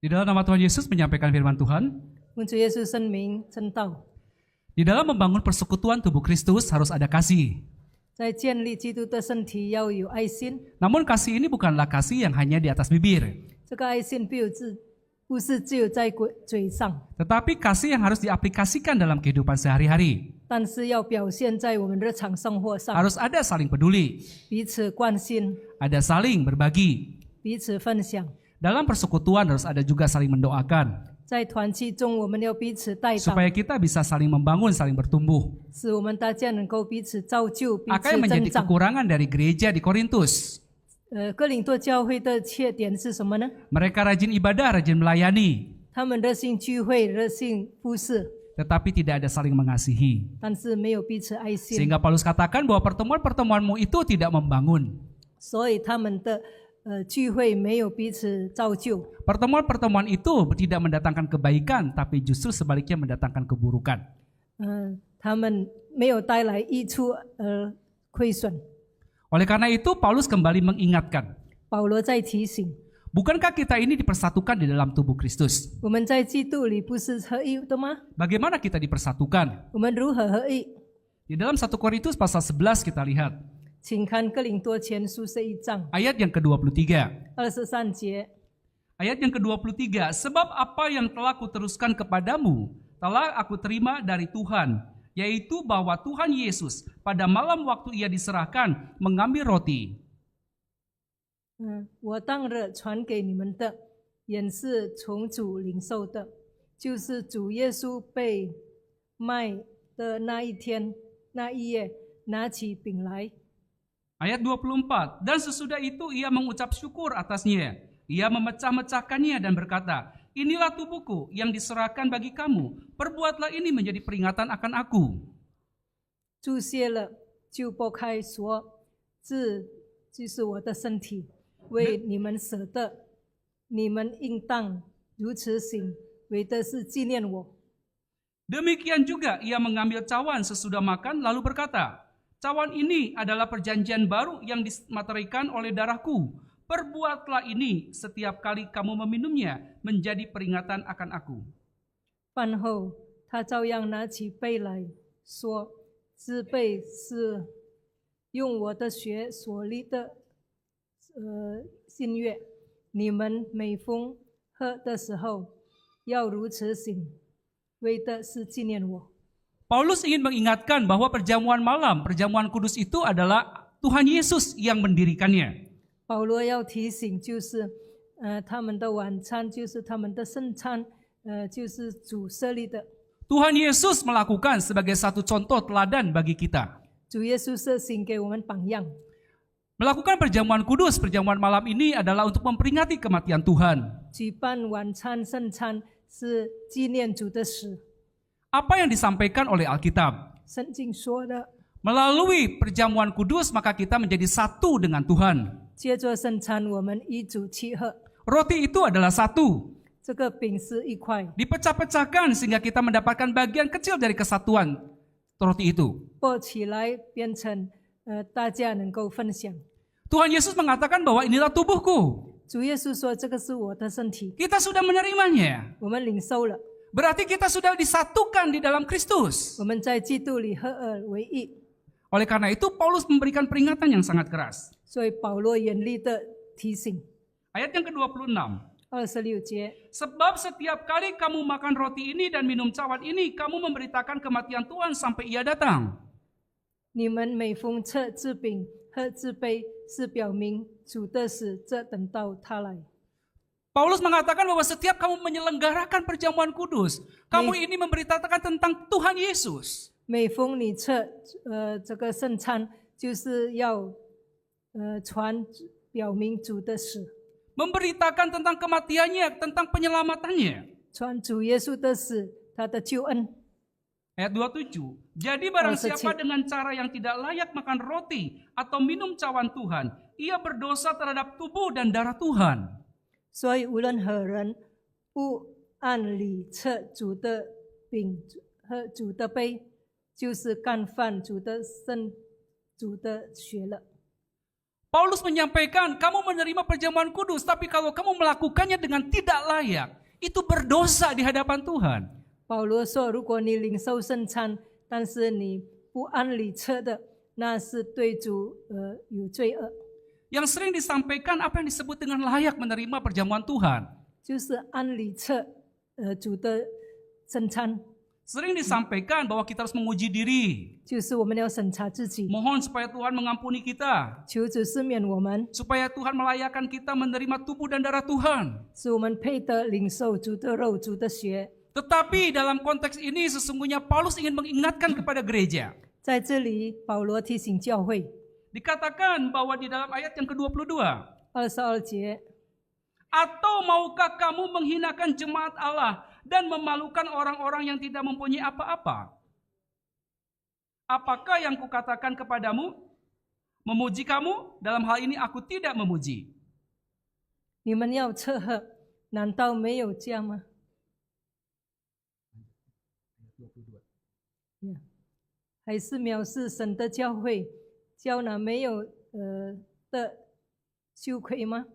Di dalam nama Tuhan Yesus menyampaikan firman Tuhan, 奉主耶稣圣名真道， di dalam membangun persekutuan tubuh Kristus harus ada kasih. 在建立基督的身体要有爱心， Namun kasih ini bukanlah kasih yang hanya di atas bibir, 这个爱心不是只有在嘴上， tetapi kasih yang harus diaplikasikan dalam kehidupan sehari-hari. 但是要表现在我们日常生活上， Harus ada saling peduli, 彼此关心， ada saling berbagi. 彼此分享。 Dalam persekutuan harus ada juga saling mendoakan, 在团契中，我们要彼此带导， supaya kita bisa saling membangun, saling bertumbuh. 使我们大家能够彼此造就、彼 Apa 此 yang 增 menjadi 长。 kekurangan dari gereja di Korintus? 哥林多教会的缺点是什么呢？ Mereka rajin ibadah, rajin melayani, 他们热心聚会、热心服侍， tetapi tidak ada saling mengasihi. 但是没有彼此爱心， Sehingga Paulus katakan bahwa pertemuan-pertemuanmu itu tidak membangun. 所以他们的聚会没有彼此造就。 Pertemuan-pertemuan itu tidak mendatangkan kebaikan, tapi justru sebaliknya mendatangkan keburukan. 他们没有带来益处而亏损。 Oleh karena itu, Paulus kembali mengingatkan, 保罗在提醒， bukankah kita ini dipersatukan di dalam tubuh Kristus? 我们在基督里不是合一的吗？ Bagaimana kita dipersatukan? 我们如何合一？ Di dalam 1 Korintus pasal 11 kita lihat 请看哥林多前书11章 ayat yang ke-23. 23节。 Ayat yang ke-23, sebab apa yang telah kuteruskan kepadamu telah aku terima dari Tuhan, yaitu bahwa Tuhan Yesus pada malam waktu ia diserahkan mengambil roti. 我当日传给你们的，也是从主领受的，就是主耶稣被卖的那一天、那一夜，拿起饼来， Ayat 24, dan sesudah itu ia mengucap syukur atasnya. Ia memecah-mecahkannya dan berkata, inilah tubuhku yang diserahkan bagi kamu. Perbuatlah ini menjadi peringatan akan aku. 注谢了，就拨开说：“这就是我的身体，为你们舍的，你们应当如此行，为的是纪念我。” Demikian juga ia mengambil cawan sesudah makan lalu berkata, cawan ini adalah perjanjian baru yang dimateraikan oleh darahku. Perbuatlah ini setiap kali kamu meminumnya menjadi peringatan akan aku. 饭后，他照样拿起杯来说：“这杯是用我的血所立的新约，你们每逢喝的时候要如此行，为的是纪念我。” Paulus ingin mengingatkan bahwa perjamuan malam, perjamuan kudus itu adalah Tuhan Yesus yang mendirikannya. 保罗要提醒，就是他们的晚餐，就是他们的圣餐，就是主设立的。 Tuhan Yesus melakukan sebagai satu contoh teladan bagi kita. 主耶稣设行给我们榜样。 Melakukan perjamuan kudus, perjamuan malam ini adalah untuk memperingati kematian Tuhan. 举办晚餐、圣餐是纪念主的死。 Apa yang disampaikan oleh Alkitab? 圣经说的， Melalui perjamuan kudus maka kita menjadi satu dengan Tuhan. 借着圣餐，我们与主契合。 Roti itu adalah satu. 这个饼是一块， Dipecah-pecahkan sehingga kita mendapatkan bagian kecil dari kesatuan roti itu. 剥起来变成大家能够分享。 Tuhan Yesus mengatakan bahwa inilah tubuhku. 主耶稣说：“这个是我的身体。 Kita sudah menerimanya. ”我们领受了， Berarti kita sudah disatukan di dalam Kristus. 我们在基督里合而为一。 Oleh karena itu Paulus memberikan peringatan yang sangat keras. 所以保罗严厉的提醒。 Ayat yang ke-26. 26节， Sebab setiap kali kamu makan roti ini dan minum cawan ini, kamu memberitakan kematian Tuhan sampai ia datang. 你们每逢吃这饼、喝这杯，是表明主的死，这等到他来。 Paulus mengatakan bahwa setiap kamu menyelenggarakan perjamuan kudus, kamu ini memberitakan tentang Tuhan Yesus. 每逢你吃这个圣餐，就是要表明主的死， Memberitakan tentang kematiannya, tentang penyelamatannya. 传主耶稣的死，他的救恩。 Ayat 27. Jadi barang siapa dengan cara yang tidak layak makan roti atau minum cawan Tuhan, ia berdosa terhadap tubuh dan darah Tuhan. 所以无论何人不按理吃主的饼、喝主的杯，就是干犯主的身、主的血了。Paulus menyampaikan, kamu menerima perjamuan kudus, tapi kalau kamu melakukannya dengan tidak layak, itu berdosa di hadapan Tuhan. 保罗说：“如果你领受圣餐，但是你不按理册的，那是对主有罪恶。” Yang sering disampaikan apa yang disebut dengan layak menerima perjamuan Tuhan. 就是按理册主的圣餐， Sering disampaikan bahwa kita harus menguji diri. 就是我们要审查自己， Mohon supaya Tuhan mengampuni kita. 求主赦免我们， Supaya Tuhan melayakkan kita menerima tubuh dan darah Tuhan. 使我们配得领受主的肉、主的血。 Tetapi dalam konteks ini sesungguhnya Paulus ingin mengingatkan kepada gereja. 在这里，保罗提醒教会， Dikatakan bahwa di dalam ayat yang ke-22. 22节， Atau maukah kamu menghinakan jemaat Allah dan memalukan orang-orang yang tidak mempunyai apa-apa? Apakah yang kukatakan kepadamu? Memuji kamu? Dalam hal ini aku tidak memuji. 你们要测喝，难道没有这样吗？还是藐视神的教会，叫那没有的羞愧吗？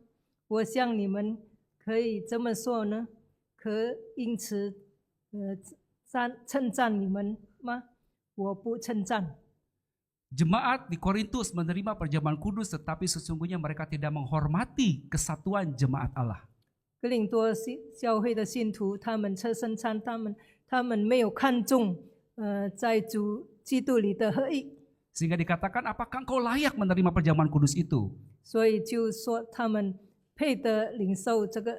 我想你们可以这么说呢，可因此称赞你们吗？我不称赞。 Jemaat di Korintus menerima perjamuan kudus tetapi sesungguhnya mereka tidak menghormati kesatuan jemaat Allah. 哥林多教会的信徒，他们吃圣餐，他们没有看重在主基督里的合一， Sehingga dikatakan apakah engkau layak menerima perjamuan kudus itu? 所以就说他们配得领受这个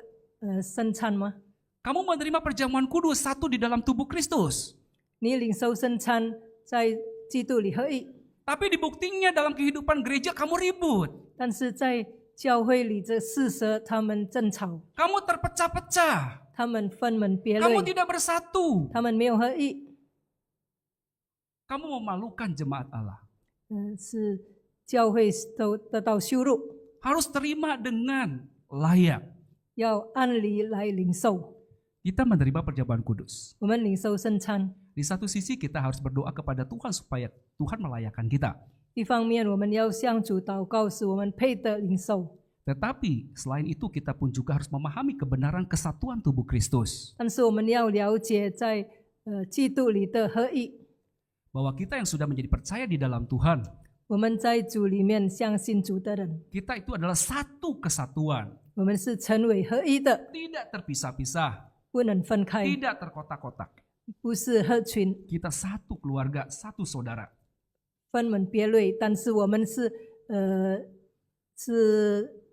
圣餐吗？ Kamu menerima perjamuan kudus satu di dalam tubuh Kristus. 你领受圣餐在基督里合一， Tapi dibuktinya dalam kehidupan gereja kamu ribut. 但是在教会里这四蛇他们争吵， Kamu terpecah-pecah. 他们分门别 Kamu 类， tidak bersatu. 他们没有合一， Kamu memalukan jemaat Allah. 是教会都得到羞辱， Harus terima dengan layak. 要按理来领受。 Kita menerima perjamuan kudus. 我们领受圣餐， Di satu sisi kita harus berdoa kepada Tuhan supaya Tuhan melayakkan kita. 一方面我们要向主祷告，使我们配得领受。 Tetapi selain itu kita pun juga harus memahami kebenaran kesatuan tubuh Kristus. 但是我们要了解在基督里的合一， Bahwa kita yang sudah menjadi percaya di dalam Tuhan, 我们在主里面相信主的人， kita itu adalah satu kesatuan. 我们是成为合一的， Tidak terpisah-pisah, 不能分开， tidak terkotak-kotak. 不是合群 Kita satu keluarga, satu saudara. 分门别类，但是我们是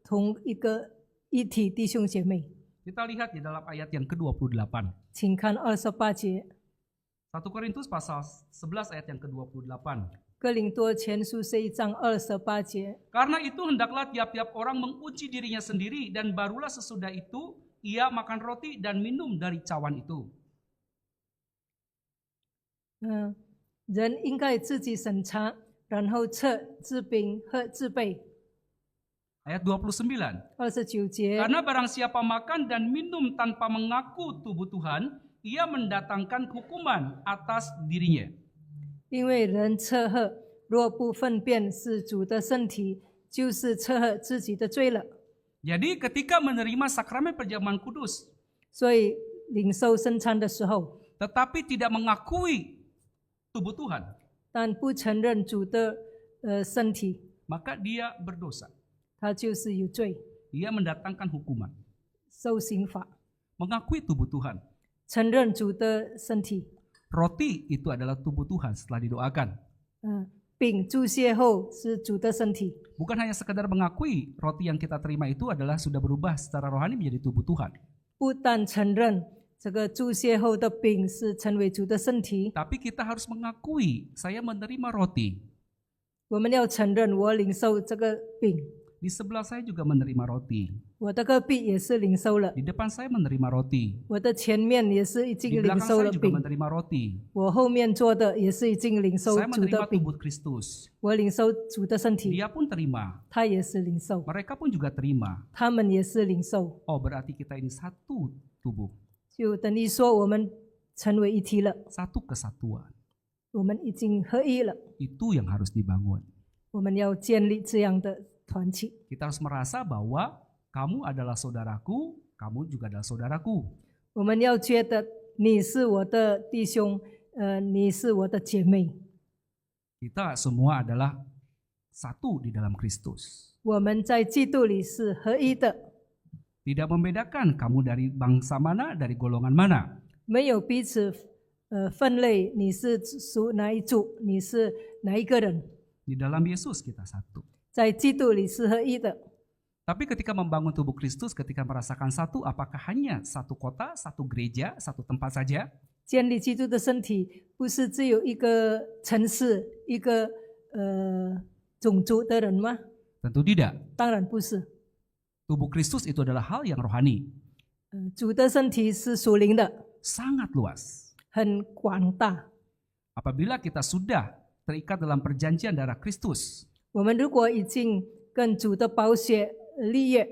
同一个一体弟兄姐妹。 Kita lihat di dalam ayat yang ke-28. 请看28节， 1 Korintus pasal 11 ayat yang ke-28. 哥林多前书11章28节。 Karena itu hendaklah tiap-tiap orang menguji dirinya sendiri dan barulah sesudah itu ia makan roti dan minum dari cawan itu. 人应该自己审查，然后测治饼和治杯。 Ayat 29. 29节， Karena barang siapa makan dan minum tanpa mengaku tubuh Tuhan, ia mendatangkan hukuman atas dirinya. 因为人测喝，若不分辨是主的身体，就是测喝自己的罪了。 Jadi ketika menerima sakramen perjamuan kudus, 所以领受圣餐的时候， tetapi tidak mengakui tubuh Tuhan, 但不承认主的身体， maka dia berdosa. 他就是有罪， Dia mendatangkan hukuman. 受刑罚。 Mengakui tubuh Tuhan. 承认主的身体， Roti itu adalah tubuh Tuhan setelah didoakan. 饼注谢后是主的身体。 Bukan hanya sekedar mengakui roti yang kita terima itu adalah sudah berubah secara rohani menjadi tubuh Tuhan. 不但承认这个注谢后的饼是成为主的身体， Tapi kita harus mengakui saya menerima roti. 我们要承认我领受这个饼， Di sebelah saya juga menerima roti. 我的隔壁也是领受了， Di depan saya menerima roti. 我的前面也是已 Di 经领 belakang 受 saya 了 juga 饼， menerima roti. 我后面坐的也是已经领受 Saya 主的 menerima 饼， tubuh Kristus. 我领受主的身体， Dia pun terima. 他也是领受， Mereka pun juga terima. 他们也是领受， Oh, berarti kita ini satu tubuh. 就等于说我们成为一体了， Satu kesatuan. 我们已经合一了， Itu yang harus dibangun. 我们要建立这样的团契。 Kita harus merasa bahwa kamu adalah saudaraku, kamu juga adalah saudaraku. 我们要觉得你是我的弟兄，你是我的姐妹。 Kita semua adalah satu di dalam Kristus. 我们在基督里是合一的， Tidak membedakan kamu dari bangsa mana, dari golongan mana. 没有彼此分类，你是属哪一族，你是哪一个人， Di dalam Yesus kita satu. 在基督里是合一的。 Tapi ketika membangun tubuh Kristus, ketika merasakan satu, apakah hanya satu kota, satu gereja, satu tempat saja? 建立基督的身体，不是只有一个城市、一个种族的人吗？ Tentu tidak. 当然不是。 Tubuh Kristus itu adalah hal yang rohani, 主的身体是属灵的， sangat luas. 很广大。 Apabila kita sudah terikat dalam perjanjian darah Kristus, 我们如果已经跟主的宝血立约，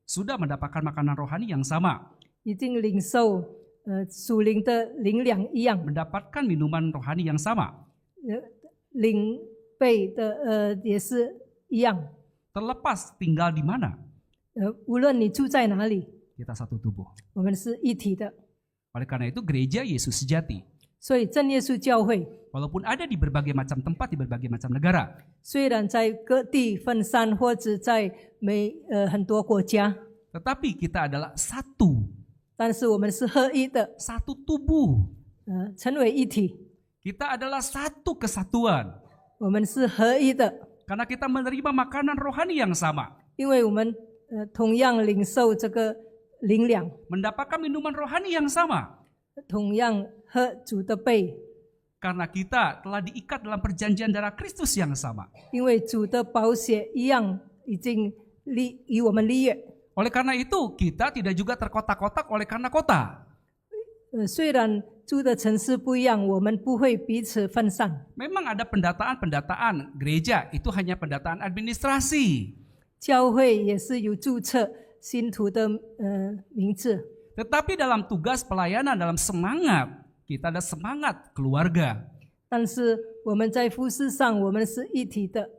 sudah mendapatkan makanan rohani yang sama, 已经领受属灵的灵粮一样， mendapatkan minuman rohani yang sama, 灵杯的也是一样。 terlepas tinggal di mana, 无论你住在哪里， kita satu tubuh. 我们是一体的。 Oleh karena itu gereja Yesus sejati, 所以真耶稣教会 walaupun ada di berbagai macam tempat, di berbagai macam negara, 虽然在各地分散，或者在很多国家， tetapi kita adalah satu, 但是我们是合一的， satu tubuh. 成为一体。 Kita adalah satu kesatuan, 我们是合一的， karena kita menerima makanan rohani yang sama, 因为我们同样领受这个灵粮， mendapatkan minuman rohani yang sama, 同样喝主的杯， karena kita telah diikat dalam perjanjian darah Kristus yang sama. 因为主的宝血一样已经与我们立约。 Oleh karena itu, kita tidak juga terkotak-kotak oleh karena kota. 虽然住的城市不一样，我们不会彼此分散。 Memang ada pendataan gereja, itu hanya pendataan administrasi. 教会也是有注册信徒的名字， Tetapi dalam tugas pelayanan, dalam semangat, kita ada semangat keluarga. 但是我们在服事上，我们是一体的，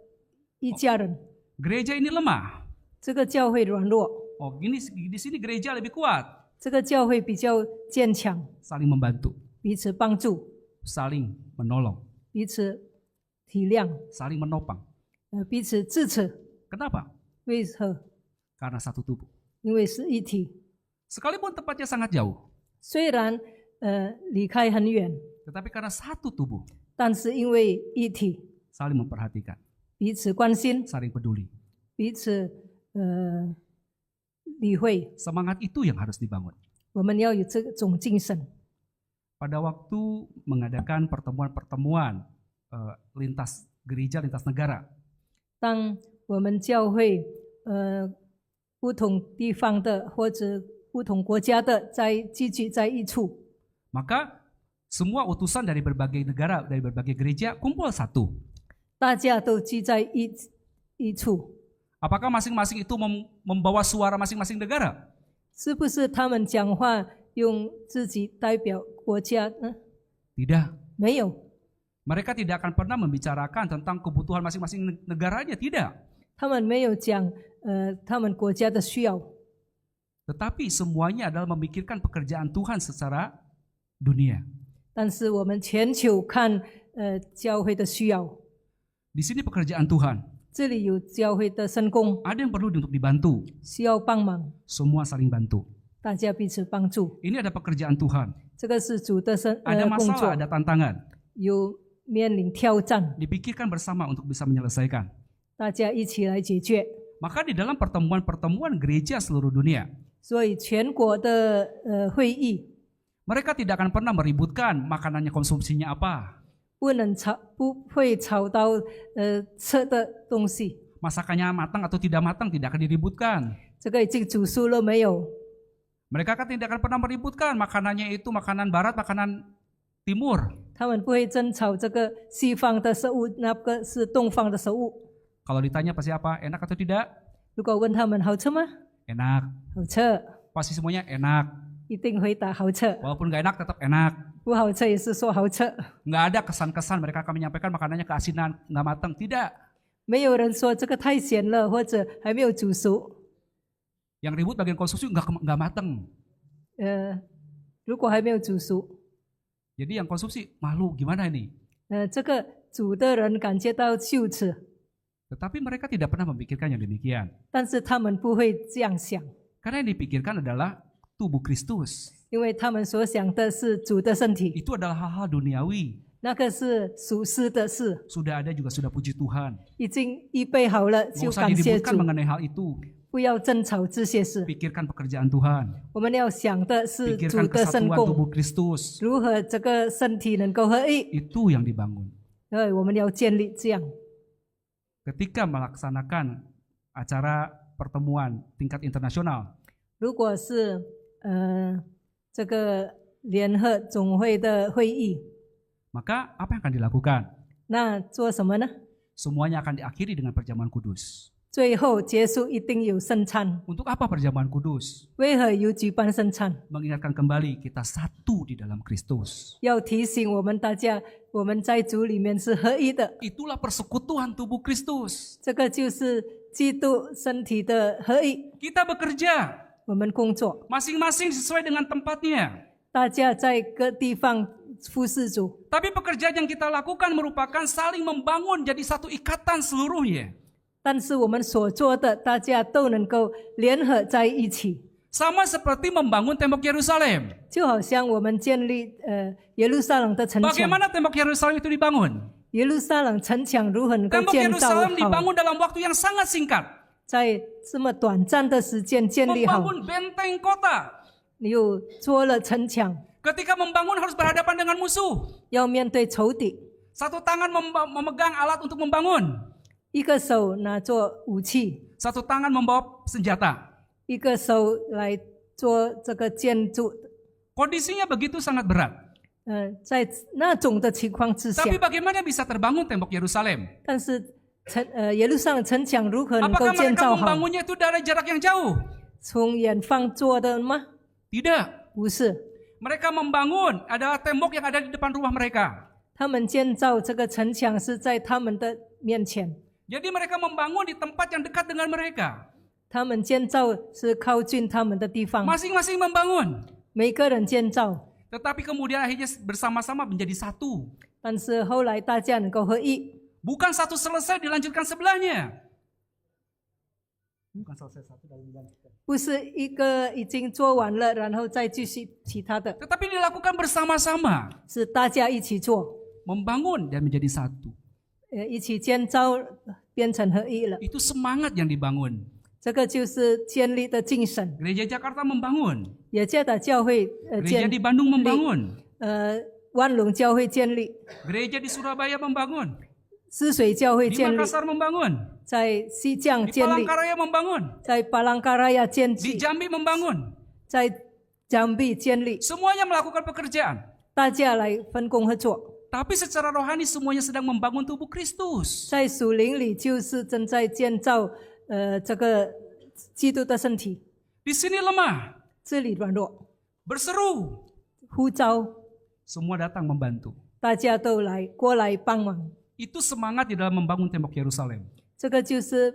一家人。 Gereja ini lemah. 这个教会软弱， Oh, di sini gereja lebih kuat. 这个教会比较坚强， Saling membantu, 彼此帮助， saling menolong, 彼此体谅， saling menopang. 彼此支持。 Kenapa? 为何？ Karena satu tubuh. 因为是一体。 Sekalipun tempatnya sangat jauh, 虽然离开很远， tetapi karena satu tubuh, 但是因为一体， saling memperhatikan, 彼此关心， saling peduli. 彼此理会。 Semangat itu yang harus dibangun. 我们要有这种精神。 Pada waktu mengadakan pertemuan-pertemuan lintas gereja, lintas negara, 当我们教会不同地方的或者不同国家的聚集在一处， maka semua utusan dari berbagai negara, dari berbagai gereja kumpul satu. 大家都聚在一处， Apakah masing-masing itu membawa suara masing-masing negara? 是不是他们讲话用自己代表国家呢？ Tidak. 没有， Mereka tidak akan pernah membicarakan tentang kebutuhan masing-masing negaranya, tidak. 他们没有讲他们国家的需要， Tetapi semuanya adalah memikirkan pekerjaan Tuhan secara dunia. 但是我们全球看教会的需要， Di sini pekerjaan Tuhan. 这里有教会的圣工 Ada yang perlu untuk dibantu. 需要帮忙， Semua saling bantu. 大家彼此帮助， Ini ada pekerjaan Tuhan. 这个是主的Ada 工作 masalah, ada tantangan. 有面临挑战， Dipikirkan bersama untuk bisa menyelesaikan. 大家一起来解决。 Maka di dalam pertemuan-pertemuan gereja seluruh dunia, 所以全国的会议 mereka tidak akan pernah meributkan makanannya, konsumsinya apa. 不会吵到吃的东西， Masakannya matang atau tidak matang tidak akan diributkan. 这个已经煮熟了没有？ Mereka kan tidak akan pernah meributkan makanannya itu makanan barat, makanan timur. 他们不会争吵这个西方的食物，那个是东方的食物。 Kalau ditanya pasti apa? Enak atau tidak? 如果问他们好吃吗？ Enak. 好吃， Pasti semuanya enak. 一定回答好吃。 Walaupun nggak enak tetap enak. 不好吃也是说好吃， Nggak ada kesan-kesan mereka akan menyampaikan makanannya keasinan, nggak matang. Tidak. 没有人说这个太咸了，或者还没有煮熟。 Yang ribut bagian konsumsi nggak mateng. 如果还没有煮熟， Jadi yang konsumsi malu gimana ini? 这个煮的人感觉到羞耻， Tetapi mereka tidak pernah memikirkan yang demikian. 但是他们不会这样想， Karena yang dipikirkan adalah tubuh Kristus. 因为他们所想的是主的身体， Itu adalah hal-hal duniawi. 那个是属世的事， Sudah ada juga sudah puji Tuhan. 已经预备好了， Nggak 就 usah 感谢 diributkan 主， mengenai hal itu. 不要争吵这些事。 Pikirkan pekerjaan Tuhan. 我们要想的是主 Pikirkan 的圣 kesatuan 工， tubuh Kristus. 如何这个身体能够合一， Itu yang dibangun. 我们要建立这样。 Ketika melaksanakan acara pertemuan tingkat internasional, 如果是这个联合总会的会议， maka apa yang akan dilakukan? 那做什么呢？ Semuanya akan diakhiri dengan perjamuan kudus. 最后结束一定有圣餐。 Untuk apa perjamuan kudus? 为何有举办圣餐？ Mengingatkan kembali kita satu di dalam Kristus. 要提醒我们大家，我们在主里面是合一的。 Itulah persekutuan tubuh Kristus. 这个就是基督身体的合一。 Kita bekerja 我们工作， masing-masing sesuai dengan tempatnya. 大家在各地方服侍主， Tapi pekerjaan yang kita lakukan merupakan saling membangun jadi satu ikatan seluruhnya. 但是我们所做的，大家都能够联合在一起， Sama seperti membangun tembok Yerusalem. 就好像我们建立耶路撒冷的城墙。 Bagaimana tembok Yerusalem itu dibangun? 耶路撒冷城墙如何能够 Tembok 建造 Yerusalem 好？ dibangun dalam waktu yang sangat singkat. 在这么短暂的时间建立好， Membangun benteng kota. 你又做了城墙， Ketika membangun harus berhadapan dengan musuh. 要面对仇敌， Satu tangan memegang alat untuk membangun. 一个手拿做武器， Satu tangan membawa senjata. 一个手来做这个建筑。 Kondisinya begitu sangat berat. 在那种的情况之下， Tapi bagaimana bisa terbangun tembok Yerusalem? 但是耶路撒冷城墙如何能够 Apakah 建 mereka 造好？ membangunnya itu dari jarak yang jauh? 从远方做的吗？ Tidak. 不是， Mereka membangun adalah tembok yang ada di depan rumah mereka. 他们建造这个城墙是在他们的面前， Jadi mereka membangun di tempat yang dekat dengan mereka. 他们建造是靠近他们的地方， Masing-masing membangun. 每个人建造， Tetapi kemudian akhirnya bersama-sama menjadi satu. 但是后来大家能够合一， Bukan satu selesai dilanjutkan sebelahnya. 不是一个已经做完了，然后再继续其他的， Tetapi dilakukan bersama-sama. 是大家一起做， Membangun dan menjadi satu. 一起建造变成合一了。 Itu semangat yang dibangun. 这个就是建立的精神。 Gereja Jakarta membangun. 也界的教会 Gereja 建 di Bandung membangun. 万隆教会建立， Gereja di Surabaya membangun. 泗水教会 Di 建立， Makassar membangun. 在西江 Di 建立， Palangkaraya membangun. 在巴朗嘎拉亚建 Di 立， Jambi membangun. 在江壁建立， Semuanya melakukan pekerjaan. 大家来分工合作。 Tapi secara rohani semuanya sedang membangun tubuh Kristus. 在属灵里就是正在建造这个基督的身体， Di sini lemah, 这里软弱， berseru. 呼召 Semua datang membantu. 大家都过来帮忙。 Itu semangat di dalam membangun tembok Yerusalem. 这个就是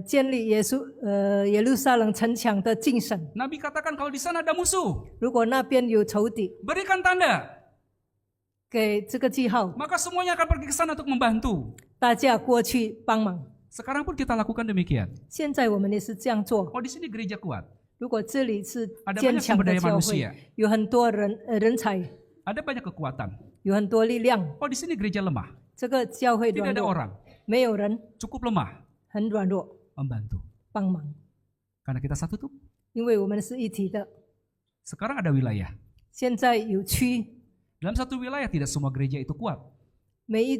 建立耶路撒冷城墙的精神。 Nabi katakan kalau di sana ada musuh, 如果那边有仇敌， berikan tanda. 给这个记号， Maka semuanya akan pergi ke sana untuk membantu. 大家过去帮忙。 Sekarang pun kita lakukan demikian. 现在我们也是这样做。 Oh di sini gereja kuat. 如果这里是 Ada 坚 banyak 强 sumber 的 daya 教 manusia. 会，有很多人才， Ada banyak kekuatan. 有很多力量。 Oh di sini gereja lemah. 这个教会 Tidak 软 ada 弱， orang. 没有人， Cukup lemah 很软弱， membantu. 帮忙， Karena kita satu tuh. 因为我们是一体的。 Sekarang ada wilayah. 现在有区， Dalam satu wilayah tidak semua gereja itu kuat. 每一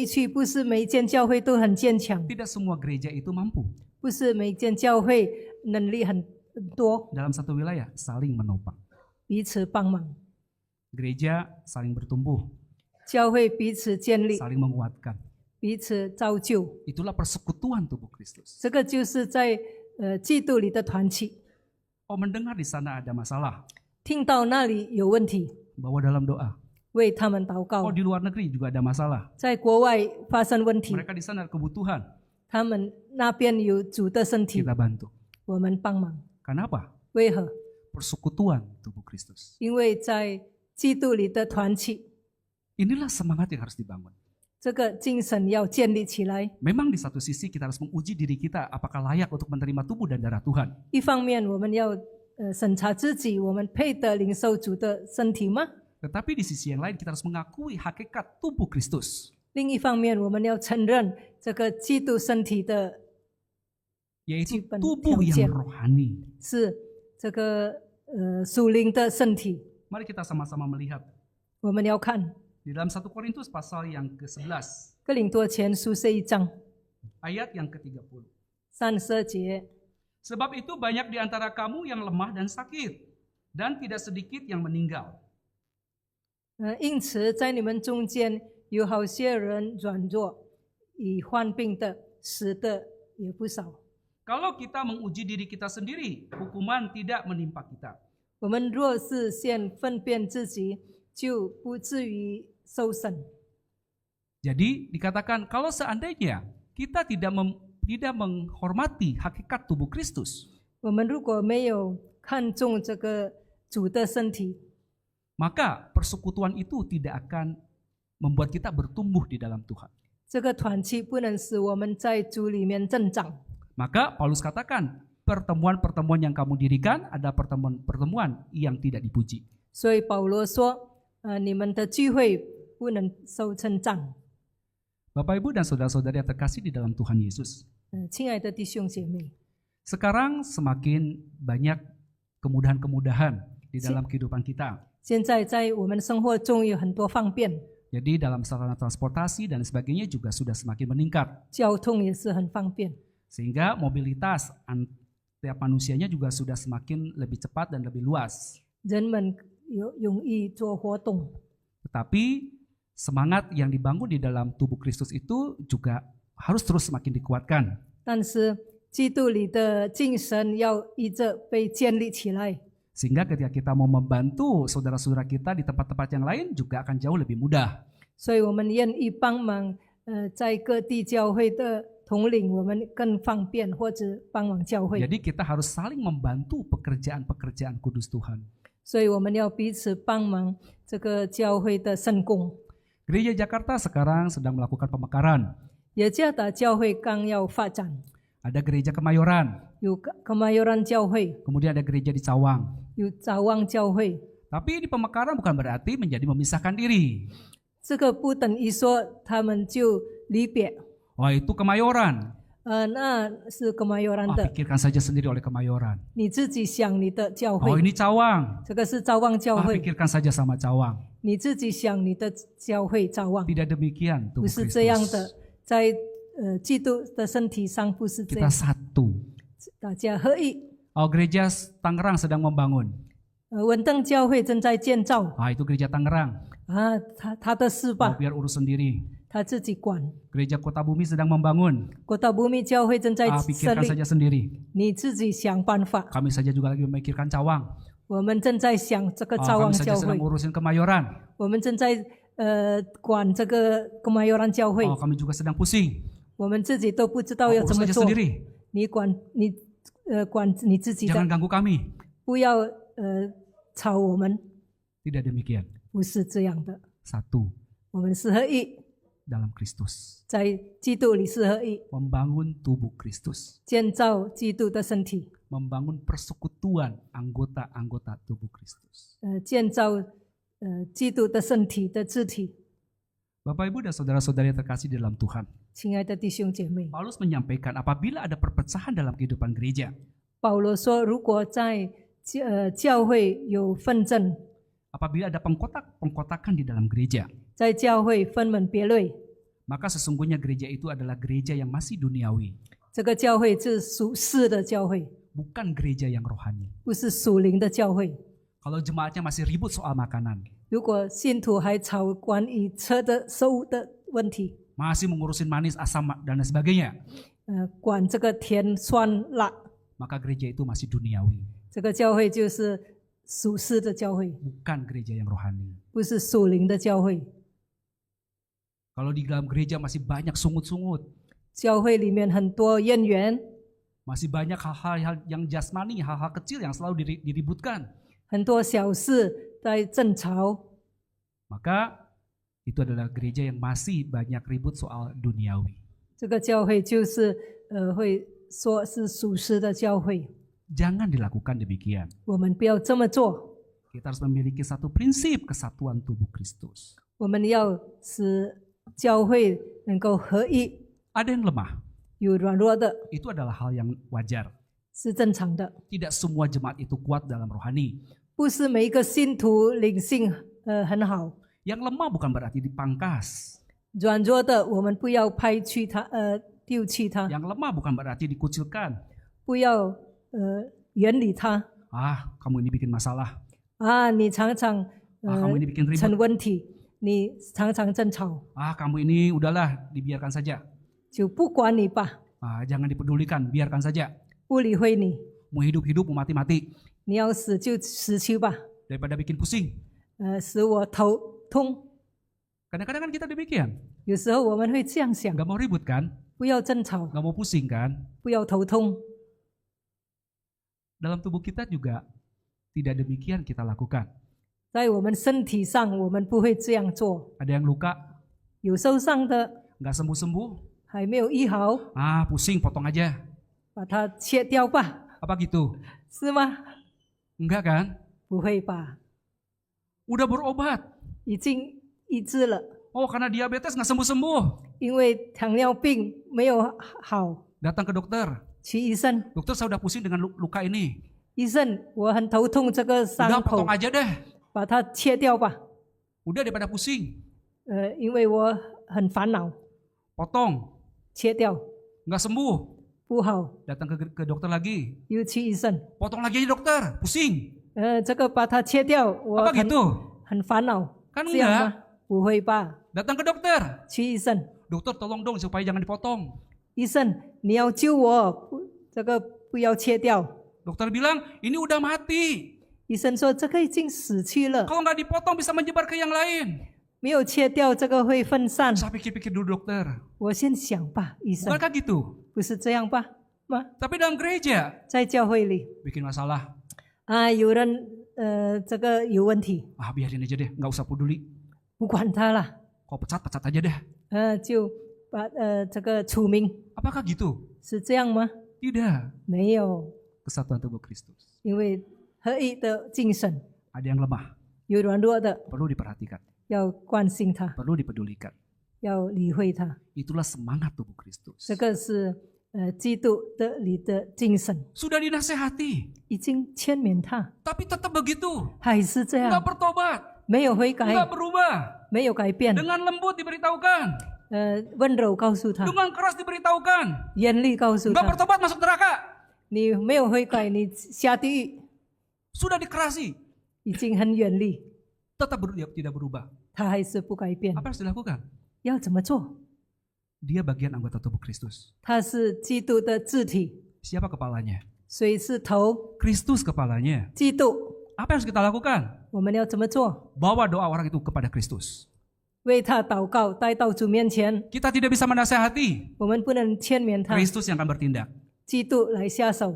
区不是每一间教会都很坚强， Tidak semua gereja itu mampu. 不是每一间教会能力很多， Dalam satu wilayah saling menopang. 彼此帮忙， Gereja saling bertumbuh, 教会彼此建立， saling menguatkan. 彼此造就。 Itulah persekutuan tubuh Kristus. 这个就是在基督里的团契。 Oh mendengar di sana ada masalah. 听到那里有问题， Bawa dalam doa. 为他们祷告。 di luar negeri juga ada masalah. 在国外发生问题， Mereka di sana ada kebutuhan. 他们那边有主的身体， Kita bantu. 我们帮忙。 Karena apa? 为何？ Persekutuan tubuh Kristus. 因为在基督里的团契， Inilah semangat yang harus dibangun. 这个精神要建立起来。 Memang di satu sisi kita harus menguji diri kita apakah layak untuk menerima tubuh dan darah Tuhan. 一方面，我们要审查自己，我们配得领受主的身体吗？ Tetapi di sisi yang lain kita harus mengakui hakikat tubuh Kristus. 另一方面，我们要承认这个基督身体的 Yaitu 基本 tubuh 条件 yang rohani. 是这个属灵的身体。 Mari kita sama-sama melihat. 我们要看 Di dalam 1 Korintus pasal yang ke-11. 哥林多前书这一章 Ayat yang ke-30. 32节。 Sebab itu banyak di antara kamu yang lemah dan sakit. Dan tidak sedikit yang meninggal. 因此在你们中间有好些人软弱，已患病的、死的也不少。 Kalau kita menguji diri kita sendiri, hukuman tidak menimpa kita. 我们若是先分辨自己，就不至于受审。 Jadi dikatakan kalau seandainya kita tidak menghormati hakikat tubuh Kristus, 我们如果没有看重这个主的身体， maka persekutuan itu tidak akan membuat kita bertumbuh di dalam Tuhan. 这个团契不能使我们在主里面增长。 Maka Paulus katakan, pertemuan-pertemuan yang kamu dirikan adalah pertemuan-pertemuan yang tidak dipuji. 所以保罗说：“你们的聚会不能受称赞。” Bapak Ibu dan saudara-saudari yang terkasih di dalam Tuhan Yesus. 亲爱的弟兄姐妹， Sekarang semakin banyak kemudahan-kemudahan di dalam kehidupan kita. 现在在我们生活中有很多方便， Jadi dalam sarana transportasi dan sebagainya juga sudah semakin meningkat. 交通也是很方便， Sehingga mobilitas tiap manusianya juga sudah semakin lebih cepat dan lebih luas. 人们容易做活动。 Tetapi semangat yang dibangun di dalam tubuh Kristus itu juga harus terus semakin dikuatkan. 但是基督里的精神要一直被建立起来， Sehingga ketika kita mau membantu saudara-saudara kita di tempat-tempat yang lain juga akan jauh lebih mudah. 所以我们愿意帮忙。在各地教会的统领，我们更方便或者帮忙教会。 Jadi kita harus saling membantu pekerjaan-pekerjaan kudus Tuhan. 所以我们要彼此帮忙这个教会的圣工。 Gereja Jakarta sekarang sedang melakukan pemekaran. 雅加达教会刚要发展， Ada gereja Kemayoran, 有Kemayoran教会， kemudian ada gereja di Cawang. 有早旺教会。 Tapi di pemekaran bukan berarti menjadi memisahkan diri. 这个不等于说他们就离别， Wah itu Kemayoran. 那是Kemayoran 的， Pikirkan saja sendiri oleh Kemayoran. 你自己想你的教 Oh 会， ini Cawang. 这个是早旺教会， Pikirkan saja sama Cawang. 你自己想你的教会早旺， Tidak demikian 不 tubuh 是这样的 Kristus.，在基督的身体上不是这 Kita 样， satu. 大家合一。 Oh gereja Tangerang sedang membangun. 文登教会正在建造 Itu gereja Tangerang. 啊，他的事吧， Biar urus sendiri. 他自己管。 Gereja Kota Bumi sedang membangun. 国道不密教会正在设 Pikirkan 立， saja sendiri. 你自己想办法。 Kami saja juga lagi memikirkan Cawang. 我们正在想这个早旺 Kami saja 教 sedang 会， ngurusin Kemayoran. 我们正在管这个Kemayoran教会， Kami juga sedang pusing. 我们自己都不知道要 Urus 怎么 saja 做。 sendiri. 你管你自己 Jangan 的， ganggu kami. 不要吵我们， Tidak demikian. 不是这样的。 Satu 我们是合一， dalam Kristus. 在基督里是合一， Membangun tubuh Kristus. 建造基督的身体， Membangun persekutuan anggota-anggota tubuh Kristus. 建造基督的身体的肢体。 Bapak Ibu dan saudara-saudari yang terkasih di dalam Tuhan. 亲爱的弟兄姐妹， Paulus menyampaikan apabila ada perpecahan dalam kehidupan gereja, 保罗说，如果在教会有纷争， apabila ada pengkotakan di dalam gereja, 在教会分门别类， maka sesungguhnya gereja itu adalah gereja yang masih duniawi, 这个教会是属世的教会， bukan gereja yang rohani. 不是属灵的教会。 Kalau jemaatnya masih ribut soal makanan, 如果信徒还吵关于车的收的问题， masih mengurusin manis, asam, dan sebagainya, 管这个甜酸辣， maka gereja itu masih duniawi. 这个教会就是属世的教会， bukan gereja yang rohani. 不是属灵的教会。 Kalau di dalam gereja masih banyak sungut-sungut, 教会里面很多渊源， masih banyak hal-hal yang jasmani, hal-hal kecil yang selalu diributkan, 很多小事在争吵， maka itu adalah gereja yang masih banyak ribut soal duniawi. 这个教会就是会说是属实的教会。 Jangan dilakukan demikian. 我们不要这么做， Kita harus memiliki satu prinsip kesatuan tubuh Kristus. 我们要使教会能够合一， Ada yang lemah, 有软弱的 itu adalah hal yang wajar. 是正常的， Tidak semua jemaat itu kuat dalam rohani. 不是每一个信徒灵性很好。 Yang lemah bukan berarti dipangkas. 软弱的我们不要拍去他丢弃他， Yang lemah bukan berarti dikucilkan. 不要远离他 Ah, kamu ini bikin masalah. 啊！你常常 kamu ini bikin 成 ribut. 问题，你常常争吵， Ah, kamu ini udahlah, dibiarkan saja. 就不管你吧， Ah, jangan dipedulikan, biarkan saja. 不理会你， Mau hidup-hidup, mau mati-mati. 你要死就死去吧， Daripada bikin pusing. 使我头痛。 Kadang-kadang kan kita demikian. 有时候我们会这样想， Gak mau ribut kan? 不要争吵， Gak mau pusing kan? 不要头痛。 Dalam tubuh kita juga tidak demikian kita lakukan. 在我们身体上，我们不会这样做。 Ada yang luka, 有受伤的 gak sembuh-sembuh. 还没有医好， Ah, pusing, potong aja. 把它切掉吧， Apa gitu? 是吗？ Enggak kan? 不会吧？ Udah berobat. 已经医治了， Oh, karena diabetes gak sembuh-sembuh. 因为糖尿病没有好， Datang ke dokter. 去医生。 Dokter, saya udah pusing dengan luka ini. 医生，我很头痛，这个 Udah 伤口 potong aja deh. 把它切掉吧。 Udah daripada pusing. 因为我很烦恼， Potong. 切掉 Gak sembuh. 不好， Datang ke dokter lagi. 又去医生。 Potong lagi aja dokter. Pusing. 这个把它切掉，我 Apa gitu? 很烦恼， Kan 这样 enggak. 吗？不会吧？ Datang ke dokter. 去医生， Dokter tolong dong supaya jangan dipotong. 医生你要救我，这个不要切掉。 Dokter bilang ini udah mati. 医生说这个已经死去了， Kalau nggak dipotong bisa menyebar ke yang lain. 没有切掉这个会分散。 Saya pikir-pikir dulu dokter. 我先想吧，医生 Bukankah gitu? 不是这样吧？吗？ Tapi dalam gereja 在教会里 bikin masalah. 啊，有人这个有问题， Ah, biarin aja deh, nggak usah peduli. 不管他了， Kau pecat aja deh. 就把这个除名， Apakah gitu? 是这样吗？ Tidak. 没有， Kesatuan tubuh Kristus. 因为合一的精神， Ada yang lemah, 有软弱的 perlu diperhatikan, 要关心他， perlu dipedulikan. 要理会他， Itulah semangat tubuh Kristus. 这个是基督的里的精神， Sudah dinasehati, 已经劝勉他， tapi tetap begitu. 还是这 Nggak 样， bertobat, 没有悔改， nggak berubah. 没有改变， Dengan lembut diberitahukan, 温柔告诉他， dengan keras diberitahukan. 严厉告诉 Nggak 他， bertobat masuk neraka. 你没有悔改，你下地狱， Sudah dikerasi, 已经很远离， tetap tidak berubah. 他还是不改变， Apa harus dilakukan? 要怎么做？ Dia bagian anggota tubuh Kristus. 他是基督的肢体， Siapa kepalanya? 谁是头？ Kristus kepalanya. 基督， Apa yang harus kita lakukan? 我们要怎么做？ Bawa doa orang itu kepada Kristus. 为他祷告，带到主面前， Kita tidak bisa menasehati. 我们不能劝勉他， Kristus yang akan bertindak. 基督来下手。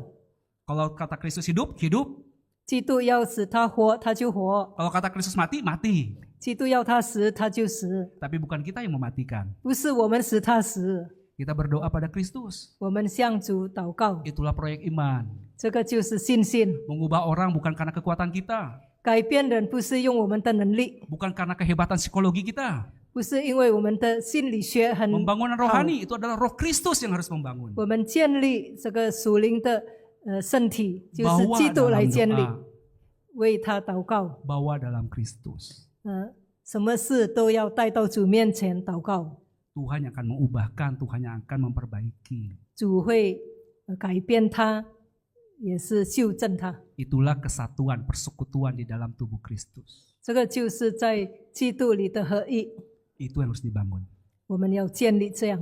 Kalau kata Kristus hidup, hidup. 基督要使他活，他就活； Kalau kata Kristus mati, mati. 基督要他死，他就死。 Tapi bukan kita yang mematikan. 不是我们使他死， Kita berdoa pada Kristus. 我们向主祷告， Itulah proyek iman. 这个就是信心。 Mengubah orang bukan karena kekuatan kita. 改变人不是用我们的能力， Bukan karena kehebatan psikologi kita. 不是因为我们的心理学很 Pembangunan 好， rohani itu adalah roh Kristus yang harus membangun. 我们建立这个属灵的身体，就是基 Bawa 督来 dalam 建立， doa. 为他祷告。 Bawa dalam Kristus. 什么事都要带到主面前祷告， Tuhan yang akan mengubahkan, Tuhan yang akan memperbaiki. 主会改变他，也是修正他。 Itulah kesatuan, persekutuan di dalam tubuh Kristus. 这个就是在基督里的合一， Itu yang harus dibangun. 我们要建立这样。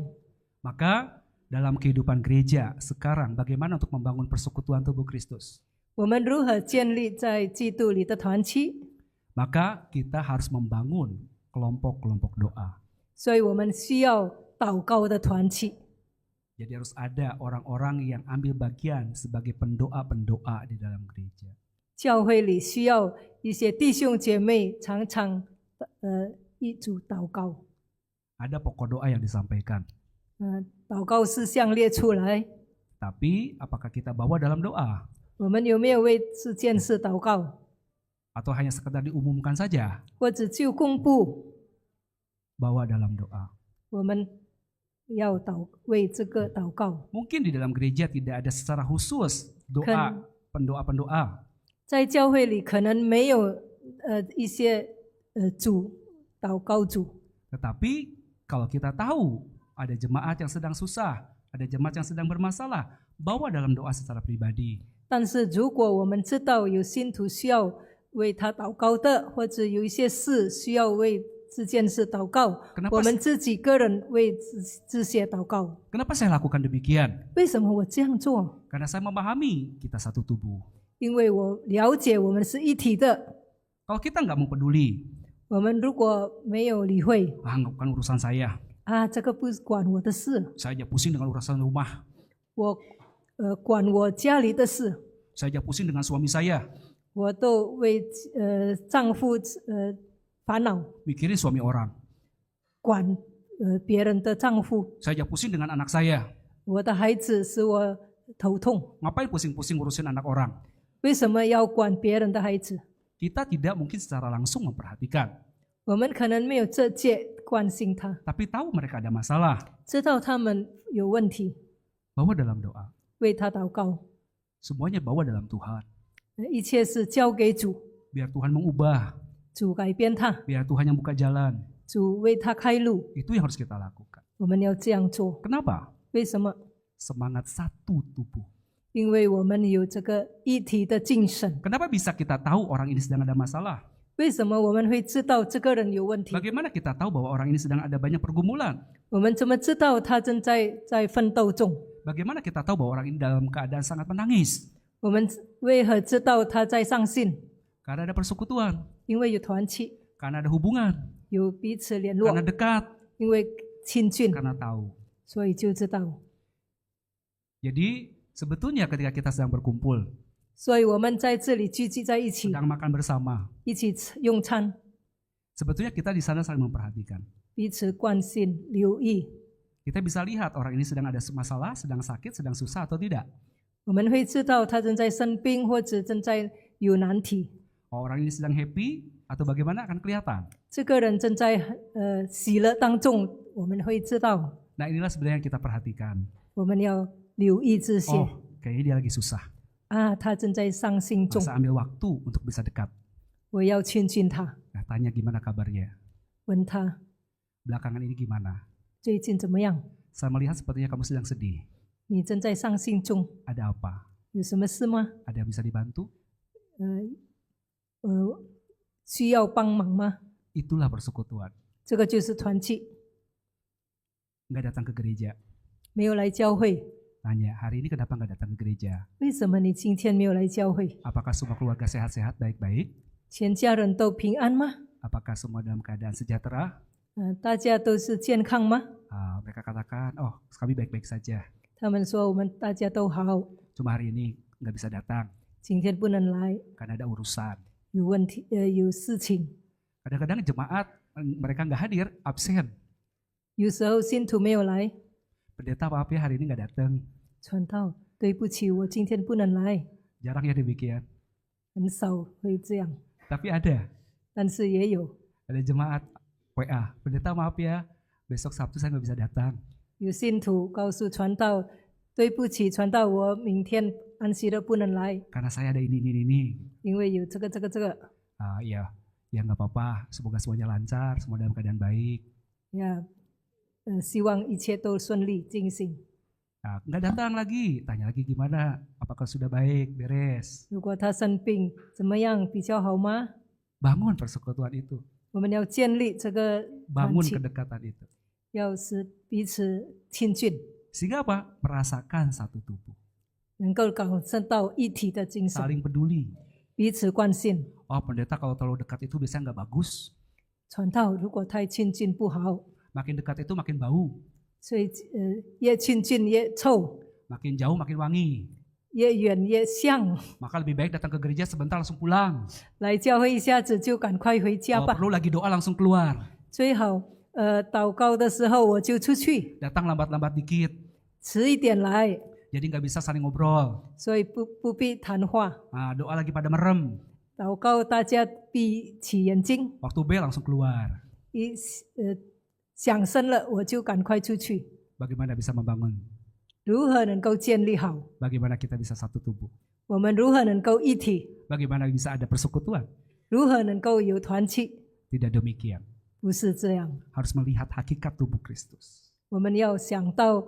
Maka dalam kehidupan gereja sekarang bagaimana untuk membangun persekutuan tubuh Kristus? 我们如何建立在基督里的团契？ Maka kita harus membangun kelompok-kelompok doa. 所以我们需要祷告的团契。 Jadi harus ada orang-orang yang ambil bagian sebagai pendoa-pendoa di dalam gereja. 教会里需要一些弟兄姐妹常常一组祷告。 Ada pokok doa yang disampaikan. 祷告事项列出来， Tapi apakah kita bawa dalam doa? 我们有没有为这件事祷告， Atau hanya sekedar diumumkan saja? 或者就公布？ Bawa dalam doa. 我们要为这个祷告。 Mungkin di dalam gereja tidak ada secara khusus doa pendoa-pendoa. 在教会里可能没有一些祷告组， Tetapi kalau kita tahu ada jemaat yang sedang susah, ada jemaat yang sedang bermasalah, bawa dalam doa secara pribadi. 但是如果我们知道有信徒需要为他祷告的，或者有一些事需要为这件事祷告， Kenapa 我们自己个人为这些祷告。 Kenapa saya lakukan demikian? 为什么我这样做？ Karena saya memahami kita satu tubuh. 因为我了解我们是一体的。 Kalau kita nggak mau peduli, 我们如果没有理会 bukan urusan saya. 这个不关我的事， Saya aja pusing dengan urusan rumah. 我管我家里的事， Saya aja pusing dengan suami saya. 我都为丈夫烦恼， Mikirin suami orang. 管别人的丈夫， Saya aja pusing dengan anak saya. 我的孩子使我头痛。 Ngapain pusing-pusing ngurusin anak orang? 为什么要管别人的孩子？ Kita tidak mungkin secara langsung memperhatikan. 我们可能没有这界关心他， Tapi tahu mereka ada masalah. 知道他们有问题， Bawa dalam doa. 为他祷告。 Semuanya bawa dalam Tuhan. 一切是交给主， Biar Tuhan mengubah. 主改变他， Biar Tuhan yang buka jalan. 主为他开路。 Itu yang harus kita lakukan. 我们要这样做。 Kenapa? 为什么？ Semangat satu tubuh. 因为我们有这个一体的精神。 Kenapa bisa kita tahu orang ini sedang ada masalah? 为什么我们会知道这个人有问题？ Bagaimana kita tahu bahwa orang ini sedang ada banyak pergumulan? 我们怎么知道他正在奋斗中？ Bagaimana kita tahu bahwa orang ini dalam keadaan sangat menangis? 我们为何知道他在伤心？ Karena ada persekutuan, 因为有团契， karena ada hubungan, 有彼此联络 karena，dekat, 因为亲近， karena tahu. 所以就知道。 Jadi sebetulnya ketika kita sedang berkumpul, 所以我们在这里聚集在一起， sedang makan bersama, 一起用餐， sebetulnya kita di sana saling memperhatikan. 彼此关心、留意。 Kita bisa lihat orang ini sedang ada masalah, sedang sakit, sedang susah atau tidak. 我们会知道他正在生病或者正在有难题。 Orang ini sedang happy atau bagaimana akan kelihatan. 这个人正在喜乐当中，我们会知道。 Nah inilah sebenarnya yang kita perhatikan. 我们要留意这些。 Oh, kayaknya dia lagi susah. 他正在伤心中， Masa ambil waktu untuk bisa dekat. 我要亲近他， Nah, tanya gimana kabarnya. 问他 Belakangan ini gimana? 最近怎么样？ Saya melihat sepertinya kamu sedang sedih. 你正在伤心中， Ada apa? 有什么事吗？ Ada yang bisa dibantu? 需要帮忙吗？ Itulah persekutuan. 这个就是团契， Nggak datang ke gereja. 没有来教会。 Tanya, hari ini kenapa nggak datang ke gereja? 为什么你今天没有来教会？ Apakah semua keluarga sehat-sehat, baik-baik? 全家人都平安吗？ Apakah semua dalam keadaan sejahtera? 大家都是健康吗？ Mereka katakan, oh kami baik-baik saja. 他们说我们大家都好， Cuma hari ini nggak bisa datang 今天不能来， karena ada urusan. 有问题，有事情。 Kadang-kadang jemaat mereka nggak hadir, absen. 有时候信徒没有来， Pendeta maaf ya hari ini nggak datang. 传道，对不起，我今天不能来。 Jarang ya demikian. 很少会这样， Tapi ada 但是也有 jemaat WA. Pendeta maaf ya, besok Sabtu saya nggak bisa datang. 有信徒告诉传道，对不起，传道，我明天安息日不能来， Karena saya ada ini. 因为有这个。 Iya, ya nggak apa-apa. Semoga semuanya lancar, semua dalam keadaan baik. 呀，希望一切都顺利进行。 Nggak datang lagi, tanya lagi gimana? Apakah sudah baik, beres? 如果他生病怎么样，比较好吗？ Bangun persekutuan itu, 我们要建立这个团 bangun 契， kedekatan itu. 要使彼此亲近， Sehingga apa? Merasakan satu tubuh. 能够感受到一体的精神， saling peduli. 彼此关心。 Oh, pendeta kalau terlalu dekat itu biasanya nggak bagus. 传道如果太亲近不好， Makin dekat itu makin bau, 所以越亲近越臭， makin jauh makin wangi. 越远越香。 Maka lebih baik datang ke gereja sebentar langsung pulang. 来教会一下子就赶快回家 Kalau 吧， perlu lagi doa langsung keluar. 最好祷告的时候我就出去， Datang lambat-lambat dikit. 迟一点来， Jadi nggak bisa saling ngobrol. 所以不必谈话。 Nah, doa lagi pada merem. 祷告大家闭起眼睛， Waktu bel langsung keluar. 响声了我就赶快出去。 Bagaimana bisa membangun? 如何能够建立好？ Bagaimana kita bisa satu tubuh? 我们如何能够一体？ Bagaimana bisa ada persekutuan? 如何能够有团契？ Tidak demikian. 不是这样， Harus melihat hakikat tubuh Kristus. 我们要想到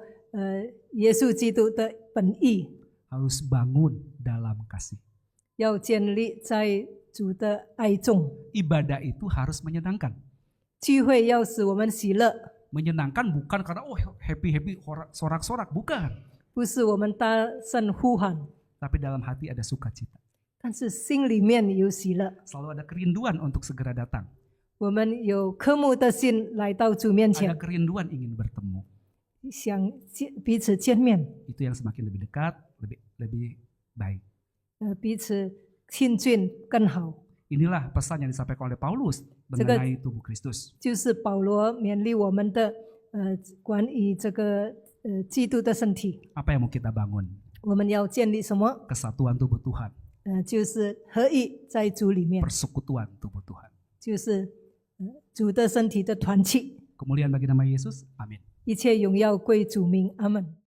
耶稣基督的本意， Harus bangun dalam kasih. 要建立在主的爱中。 Ibadah itu harus menyenangkan. 聚会要使我们喜乐， Menyenangkan bukan karena happy-happy sorak-sorak, bukan. 不是我们大声呼喊， Tapi dalam hati ada sukacita. 但是心里面有喜乐。 Selalu ada kerinduan untuk segera datang. 我们有渴慕的心来到主面 Ada 前， kerinduan ingin bertemu. 想彼此见面， Itu yang semakin lebih dekat, lebih baik. 彼此亲近更好。 Inilah pesan yang disampaikan oleh Paulus mengenai tubuh Kristus. 就是保罗勉励我们的关于这个基督的身体， Apa yang mau kita bangun? 我们要建立什么？ Kesatuan tubuh Tuhan, 就是合一在主里面， persekutuan tubuh Tuhan. 就是主的身体的团契， Kemuliaan bagi nama Yesus. Amin. 一切荣耀归主名，阿门。